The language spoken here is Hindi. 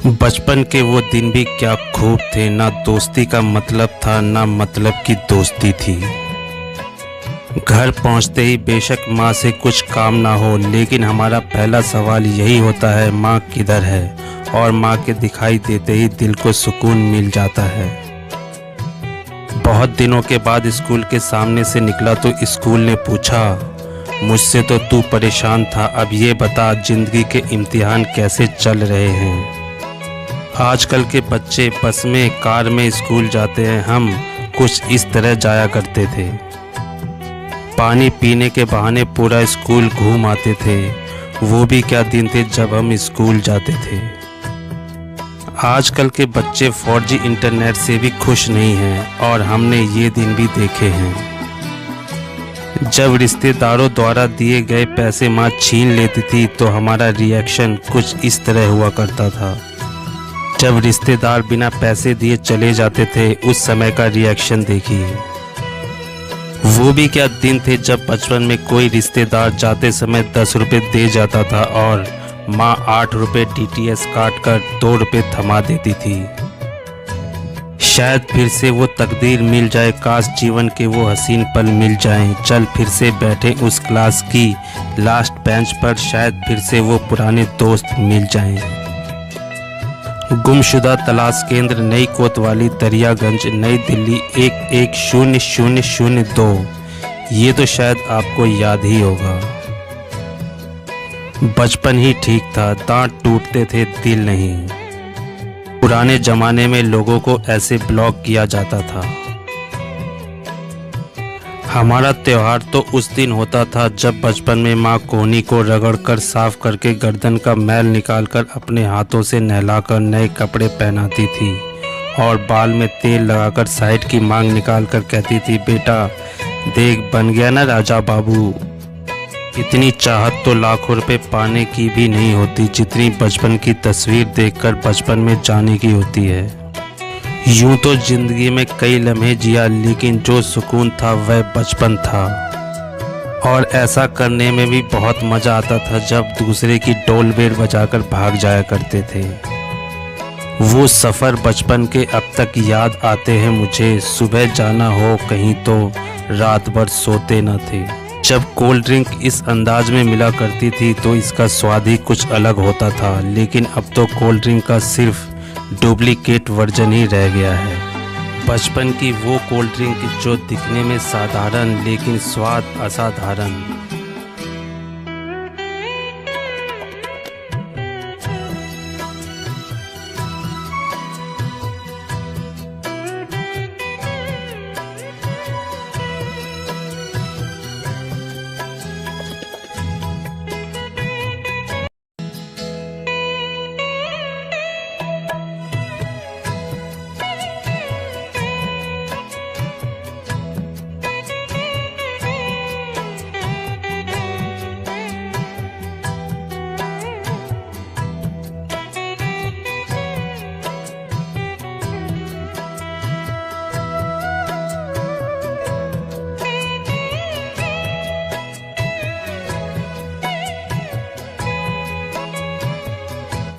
बचपन के वो दिन भी क्या खूब थे। ना दोस्ती का मतलब था, ना मतलब की दोस्ती थी। घर पहुंचते ही बेशक माँ से कुछ काम ना हो, लेकिन हमारा पहला सवाल यही होता है, माँ किधर है। और माँ के दिखाई देते ही दिल को सुकून मिल जाता है। बहुत दिनों के बाद स्कूल के सामने से निकला तो स्कूल ने पूछा, मुझसे तो तू परेशान था, अब ये बता जिंदगी के इम्तिहान कैसे चल रहे हैं। आजकल के बच्चे बस में, कार में स्कूल जाते हैं, हम कुछ इस तरह जाया करते थे। पानी पीने के बहाने पूरा स्कूल घूम आते थे। वो भी क्या दिन थे जब हम स्कूल जाते थे। आजकल के बच्चे 4G इंटरनेट से भी खुश नहीं हैं, और हमने ये दिन भी देखे हैं जब रिश्तेदारों द्वारा दिए गए पैसे माँ छीन लेती थी तो हमारा रिएक्शन कुछ इस तरह हुआ करता था। जब रिश्तेदार बिना पैसे दिए चले जाते थे, उस समय का रिएक्शन देखिए। वो भी क्या दिन थे जब बचपन में कोई रिश्तेदार जाते समय 10 रुपये दे जाता था और माँ 8 रुपये DTS काट कर 2 रुपये थमा देती थी। शायद फिर से वो तकदीर मिल जाए, काश जीवन के वो हसीन पल मिल जाएं। चल फिर से बैठे उस क्लास की लास्ट बेंच पर, शायद फिर से वो पुराने दोस्त मिल जाएं। गुमशुदा तलाश केंद्र, नई कोतवाली, दरियागंज, नई दिल्ली 110002। ये तो शायद आपको याद ही होगा। बचपन ही ठीक था, दांत टूटते थे दिल नहीं। पुराने जमाने में लोगों को ऐसे ब्लॉक किया जाता था। हमारा त्योहार तो उस दिन होता था जब बचपन में माँ कोहनी को रगड़कर साफ करके गर्दन का मैल निकालकर अपने हाथों से नहलाकर नए कपड़े पहनाती थी और बाल में तेल लगाकर साइड की मांग निकालकर कहती थी, बेटा देख बन गया ना राजा बाबू। इतनी चाहत तो लाखों रुपए पाने की भी नहीं होती जितनी बचपन की तस्वीर देखकर बचपन में जाने की होती है। यूं तो जिंदगी में कई लम्हे जिया, लेकिन जो सुकून था वह बचपन था। और ऐसा करने में भी बहुत मज़ा आता था जब दूसरे की डोल बेर बजाकर भाग जाया करते थे। वो सफ़र बचपन के अब तक याद आते हैं मुझे। सुबह जाना हो कहीं तो रात भर सोते न थे। जब कोल्ड ड्रिंक इस अंदाज में मिला करती थी तो इसका स्वाद ही कुछ अलग होता था, लेकिन अब तो कोल्ड ड्रिंक का सिर्फ डुप्लीकेट वर्जन ही रह गया है। बचपन की वो कोल्ड ड्रिंक जो दिखने में साधारण लेकिन स्वाद असाधारण।